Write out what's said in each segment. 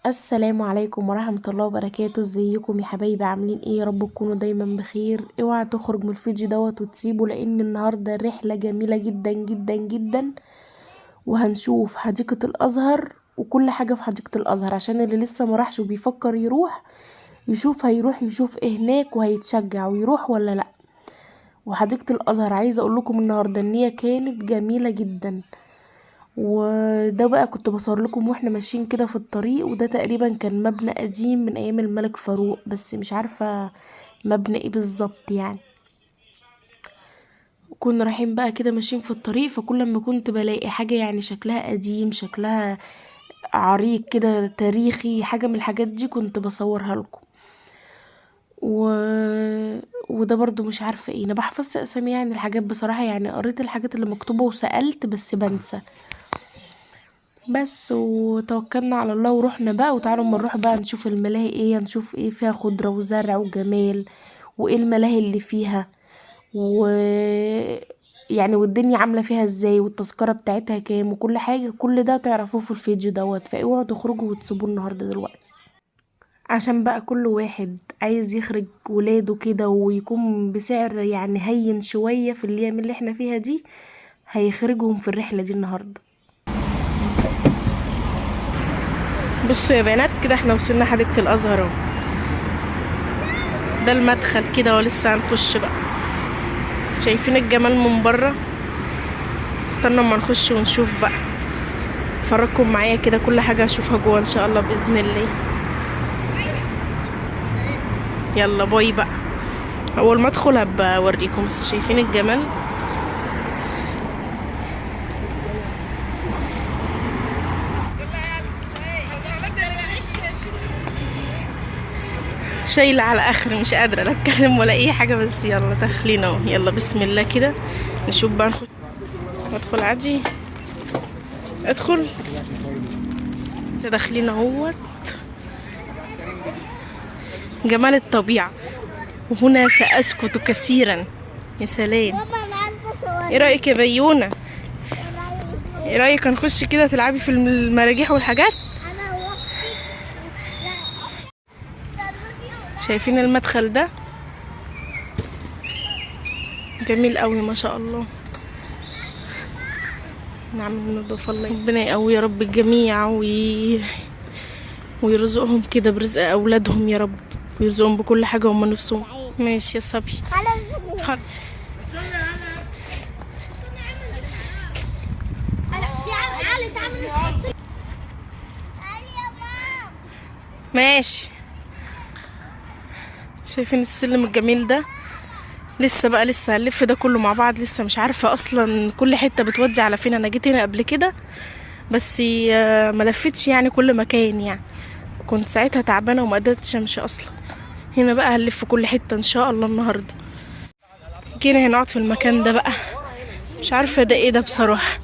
السلام عليكم ورحمة الله وبركاته. ازيكم يا حبايبي؟ عاملين ايه؟ يا رب تكونوا دايما بخير. اوعى تخرج من الفيديو وتسيبه، لان النهاردة رحلة جميلة جدا جدا جدا، وهنشوف حديقة الازهر وكل حاجة في حديقة الازهر، عشان اللي لسه ما راحش وبيفكر يروح يشوف، هيروح يشوف ايه هناك وهيتشجع ويروح ولا لا. وحديقة الازهر عايزة اقول لكم النهاردة ان هي كانت جميلة جدا. وده بقى كنت بصور لكم واحنا ماشيين كده في الطريق، وده تقريبا كان مبنى قديم من ايام الملك فاروق، بس مش عارفة مبنى ايه بالظبط يعني. كنا رايحين بقى كده ماشيين في الطريق، فكل ما كنت بلاقي حاجة يعني شكلها قديم، شكلها عريق كده تاريخي، حاجة من الحاجات دي كنت بصورها لكم. و... وده برضو مش عارفة ايه، انا بحفظش اسامي يعني الحاجات بصراحة، يعني قريت الحاجات اللي مكتوبة وسألت بس بنسى. بس وتوكلنا على الله ورحنا بقى. وتعالوا اما نروح بقى نشوف الملاهي ايه، نشوف ايه فيها خضرة وزرع وجمال، وايه الملاهي اللي فيها، و يعني والدنيا عاملة فيها ازاي، والتذكرة بتاعتها كام، وكل حاجة. كل ده تعرفوه في الفيديو فاوعوا تخرجوا وتسيبوه النهاردة دلوقتي، عشان بقى كل واحد عايز يخرج ولاده كده ويكون بسعر يعني هين شوية في الايام اللي احنا فيها دي، هيخرجهم في الرحلة دي النهاردة. بصوا يا بنات كده احنا وصلنا حديقة الازهر اهو. ده المدخل كده ولسه هنخش بقى. شايفين الجمال من بره؟ استنى اما نخش ونشوف بقى. فرجكم معايا كده كل حاجة هشوفها جوه ان شاء الله باذن الله. يلا باي بقى. اول ما ادخل هبقى اوريكم، بس شايفين الجمال؟ شايلة على اخر، مش قادرة لا اتكلم ولا اي حاجة، بس يلا داخلين اهو. يلا بسم الله كده نشوف بقى. نخش ادخل عادي، ادخل. لسه داخلين اهوت. جمال الطبيعة، وهنا سأسكت كثيرا. يا سلام. ايه رأيك يا بيونة؟ ايه رأيك هنخش كده تلعبي في المراجيح والحاجات؟ شايفين المدخل ده؟ جميل قوي ما شاء الله. نعمل نضيف. الله ربنا يقوي يا رب الجميع ويرزقهم كده برزق اولادهم يا رب، ويرزقهم بكل حاجه هم نفسهم. ماشي يا صبي. ماشي. شايفين السلم الجميل ده؟ لسه هنلف ده كله مع بعض، لسه مش عارفه اصلا كل حته بتودي على فين. انا جيت هنا قبل كده بس ما لفتش يعني كل مكان، يعني كنت ساعتها تعبانه وما قدرتش امشي اصلا. هنا بقى هنلف كل حته ان شاء الله النهارده. جينا هنقعد في المكان ده بقى، مش عارفه ده ايه ده بصراحه.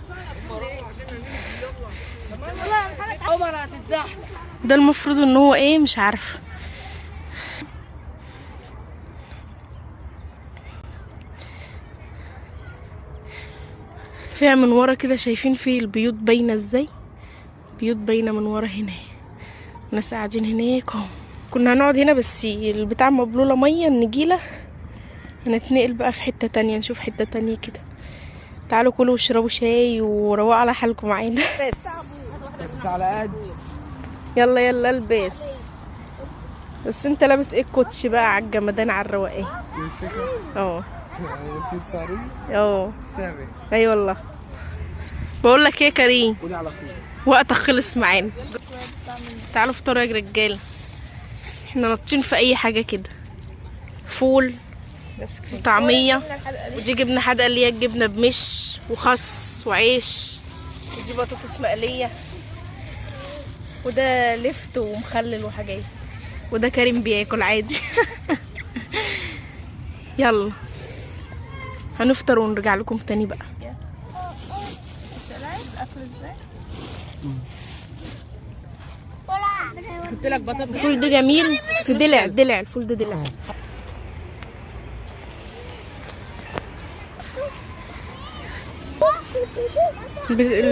ده المفروض ان هو ايه مش عارفه. فيها من ورا كده، شايفين فيه البيوت باينه ازاي؟ بيوت باينه من ورا هنا، ناس قاعدين هناك اهو. كنا هنقعد هنا بس البتاع مبلوله ميه النجيله. هنتنقل بقى في حته تانية، نشوف حته تانية كده. تعالوا كلوا واشربوا شاي وروقوا على حالكم معانا. بس على قد. يلا يلا البس. بس انت لابس ايه الكوتش بقى على الجمدان على الروقان؟ اه انت تصاري؟ اه سامي. اي والله. بقول لك ايه يا كريم، قولي على طول. وقتك خلص معانا. تعالوا افطروا يا رجاله. احنا ناطين في اي حاجه كده. فول وطعميه، ودي جبنه حادقه اللي هي الجبنه بمش وخس وعيش، ودي بطاطس مقليه، وده لفت ومخلل وحاجات، وده كريم بياكل عادي. يلا هنفطر ونرجع لكم تاني بقى. قلت لك بطاطس. الفول ده جميل بس دلع الفول ده دلع.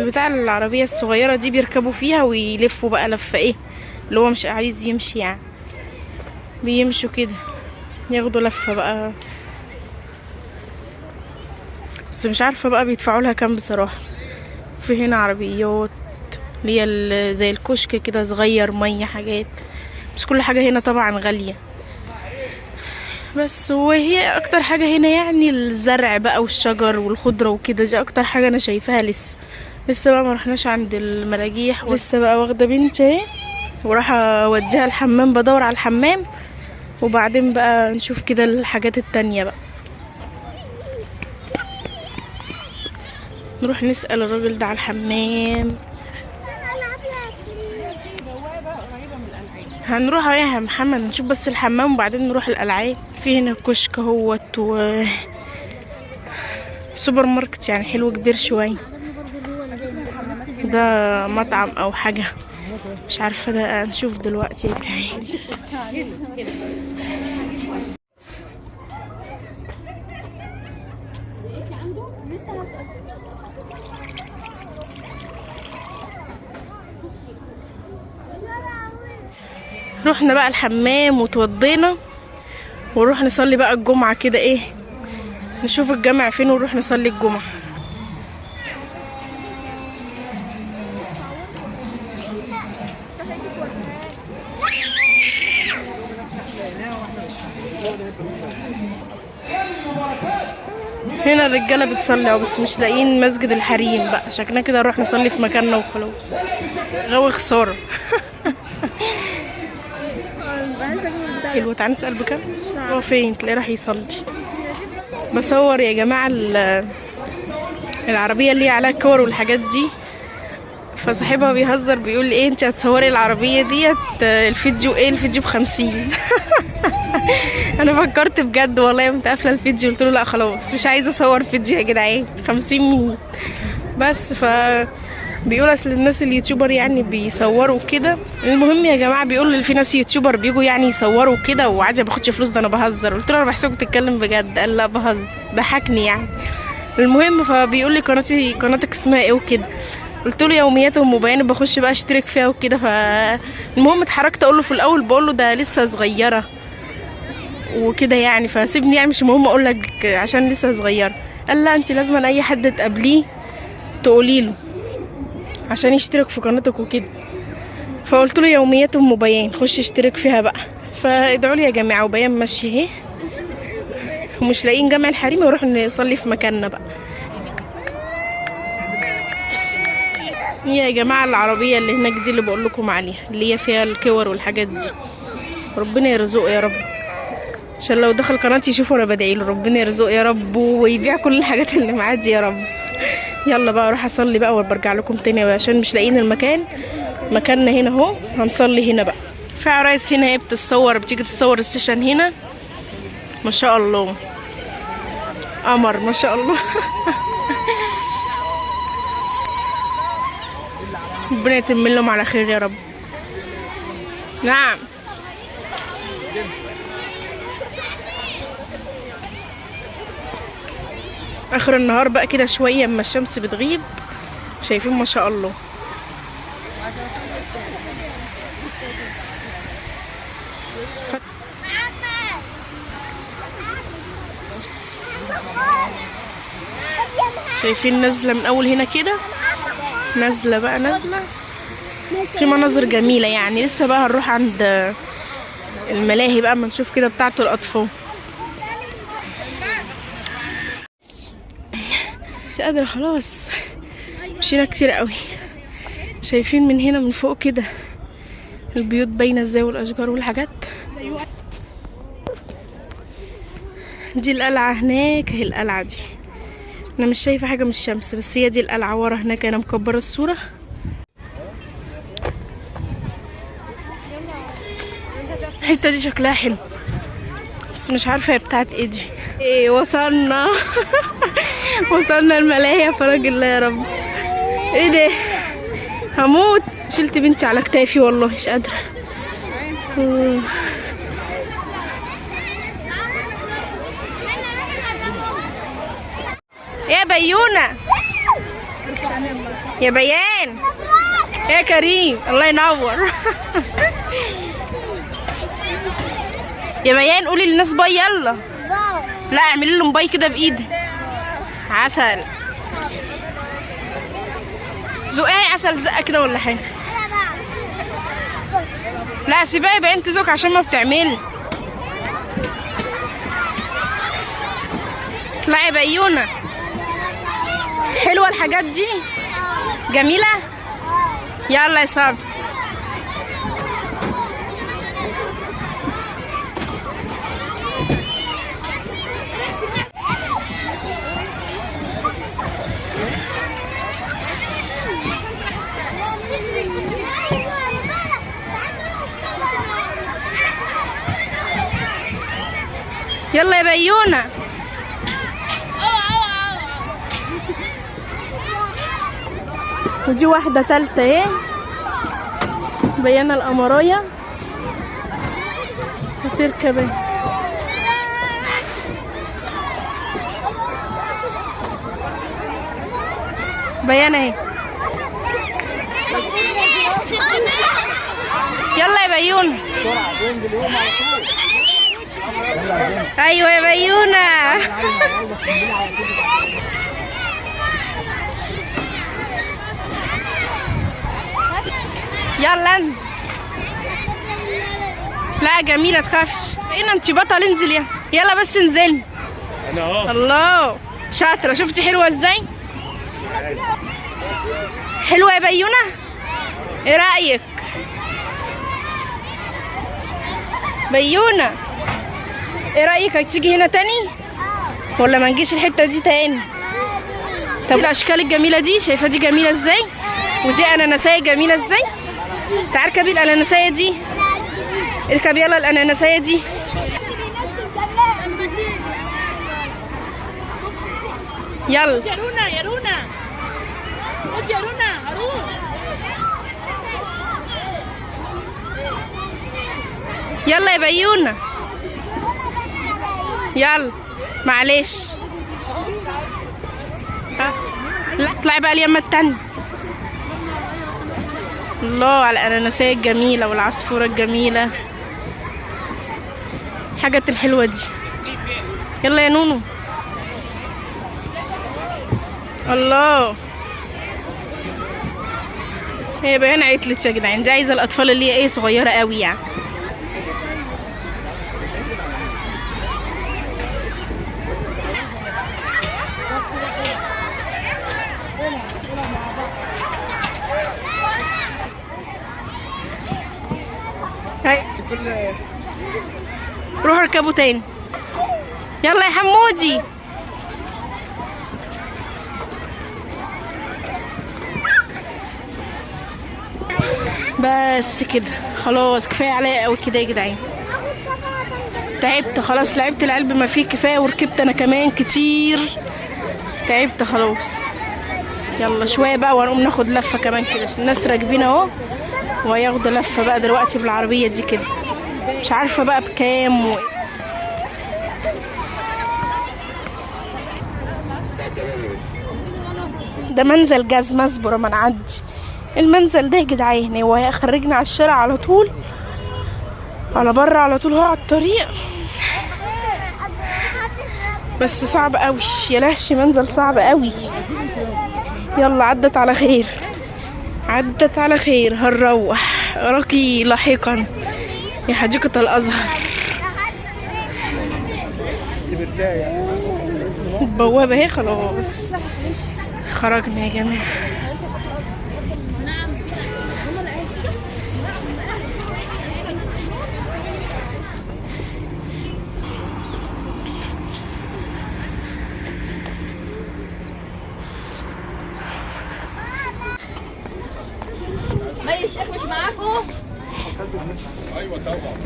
بتاع العربية الصغيرة دي بيركبوا فيها ويلفوا بقى لفة ايه اللي هو مش عايز يمشي يعني، بيمشوا كده ياخدوا لفة بقى، بس مش عارفة بقى بيدفعوا لها كام بصراحة. في هنا عربيات اللي هي زي الكشك كده صغير، مية، حاجات، بس كل حاجة هنا طبعا غالية. بس وهي اكتر حاجة هنا يعني الزرع بقى والشجر والخضرة وكده، دي اكتر حاجة انا شايفاها. لسه بقى ما رحناش عند المراجيح، لسه بقى واخدة بنتي اهي وراح اوديها الحمام، بدور على الحمام وبعدين بقى نشوف كده الحاجات التانية بقى. نروح نسأل الراجل ده على الحمام. هنروح يا محمد نشوف بس الحمام وبعدين نروح الألعاب. في هنا كشك اهوت و سوبر ماركت يعني حلو كبير شوية. ده مطعم او حاجة مش عارفة، ده نشوف دلوقتي. رحنا بقى الحمام وتوضينا ونروح نصلي بقى الجمعة كده، ايه نشوف الجامع فين ونروح نصلي الجمعة. هنا الرجالة بتصلي بس مش لاقيين مسجد الحريم بقى، شكلنا كده نروح نصلي في مكاننا وخلاص. غاوي خسارة. حلو، تعالى نسأل بكام هو فين، تلاقيه راح يصلي. بصور يا جماعة العربية اللي عليها كور والحاجات دي، فصاحبها بيهزر بيقول لي ايه انت هتصوري العربية ديت الفيديو ايه، الفيديو ب50. انا فكرت بجد والله قمت قافله الفيديو، قلت له لا خلاص مش عايزه اصور فيديو يا جدعان، 50 مين بس. بيقول اصل الناس اليوتيوبر يعني بيصوروا كده. المهم يا جماعه بيقول في ناس يوتيوبر بيجوا يعني يصوروا كده وعادي ما باخدش فلوس، ده انا بهزر. قلت له انا بحسبك بتتكلم بجد، قال لا بهزر، ضحكني يعني. المهم فبيقول لي قناتك اسمها ايه وكده، قلت له يوميات ام بيان، بخش بقى اشترك فيها وكده. فالمهم اتحركت اقول له في الاول، بقول له ده لسه صغيره وكده يعني، فسيبني يعني مش مهم اقول لك عشان لسه صغيره. قال لا انت لازم اي حد تقابليه تقولي له عشان يشترك في قناتك وكده. فقلت له يوميات ام بيان، خش اشترك فيها بقى. فادعوا لي يا جماعه. وبيان ماشي اهي ومش لاقيين جامع الحريم، ونروح نصلي في مكاننا بقى. هي يا جماعه العربيه اللي هناك دي اللي بقول لكم عليها، اللي هي فيها الكور والحاجات دي. ربنا يرزقه يا رب، عشان لو دخل قناتي يشوفوا انا بدعي له. ربنا يرزقه يا رب ويبيع كل الحاجات اللي معاه دي يا رب. يلا بقى اروح اصلي بقى وبرجع لكم تاني عشان مش لاقيين المكان. مكاننا هنا اهو، هنصلي هنا بقى. في عرايس هنا هي بتتصور، بتيجي تتصور السيشن هنا. ما شاء الله قمر ما شاء الله. ربنا يتم لهم على خير يا رب. نعم اخر النهار بقى كده شويه اما الشمس بتغيب، شايفين ما شاء الله. شايفين نازله من اول هنا كده، نازله بقى نازله في مناظر جميله يعني. لسه بقى هنروح عند الملاهي بقى اما نشوف كده بتاعه الاطفال. مش قادره خلاص، مشينا كتير قوي. شايفين من هنا من فوق كده البيوت باينه ازاي والاشجار والحاجات دي. القلعه هناك اهي، القلعه دي انا مش شايفه حاجه من الشمس، بس هي دي القلعه ورا هناك. انا مكبره الصوره. الحته دي شكلها حلو بس مش عارفه هي بتاعت ايه دي. ايه وصلنا. وصلنا الملاهي يا فرج الله يا رب. ايه ده، هموت. شلت بنتي على كتافي والله مش قادره. يا بيونه يا بيان يا كريم الله ينور. يا بيان قولي للناس باي يلا. لا اعملي لهم باي كده بايدك. عسل. زقاي عسل زقه كده ولا حاجه. لا سيبها يا بيان تزق عشان ما بتعملي. اطلعي يا بيونه. حلوه الحاجات دي جميله. يلا يا صبري. يلا يا بيونه. ودي واحدة تالتة اهي. بيانة القمراية هتركب اهي. بيانة اهي. يلا يا بيونة. ايوه يا بيونة. يلا انزل. لا جميلة تخافش. هنا انت بطل انزل يلا بس انزلي. انا اهو. الله شاطرة. شفتي حلوة ازاي؟ حلوة يا بيونة؟ ايه رأيك؟ بيونة ايه رأيك هتيجي هنا تاني؟ ولا ما نجيش الحتة دي تاني؟ طب الاشكال الجميلة دي شايفة دي جميلة ازاي؟ ودي اناناسية جميلة ازاي؟ تعالي اركبي الاناناسية دي. اركبي يلا الاناناسية دي. يلا يا رونا يا رونا. خد يا رونا هروح. يلا يا بيونة. يلا معلش. لا اطلعي بقى اليمة التانية. الله على الاناناسية الجميلة والعصفورة الجميلة. الحاجات الحلوة دي. يلا يا نونو. الله هي بيان عطلت يا جدعان. دي عايزة الاطفال اللي هي ايه صغيرة قوي يعني. هاي روحوا اركبوا تاني. يلا يا حمودي. بس كده خلاص كفايه عليا قوي كده يا جدعان. تعبت خلاص. لعبت العلب ما فيه كفايه وركبت انا كمان كتير. تعبت خلاص. يلا شويه بقى وهنقوم ناخد لفه كمان كده. الناس راكبين اهو وهياخدوا لفه بقى دلوقتي بالعربيه دي كده. مش عارفه بقى بكام ده منزل جزمة. اصبر ما نعدي المنزل ده يا جدعان. هو هيخرجنا على الشارع على طول على بره على طول. هو على الطريق بس صعب قوي. يا لهشي منزل صعب قوي. يلا عدت على خير. عدت على خير. هنروح راكي لاحقا يا حديقة الازهر. البوابة اهي خلاص. خرجنا يا جماعة. مي الشيخ مش معاكم؟ ايوه طبعا.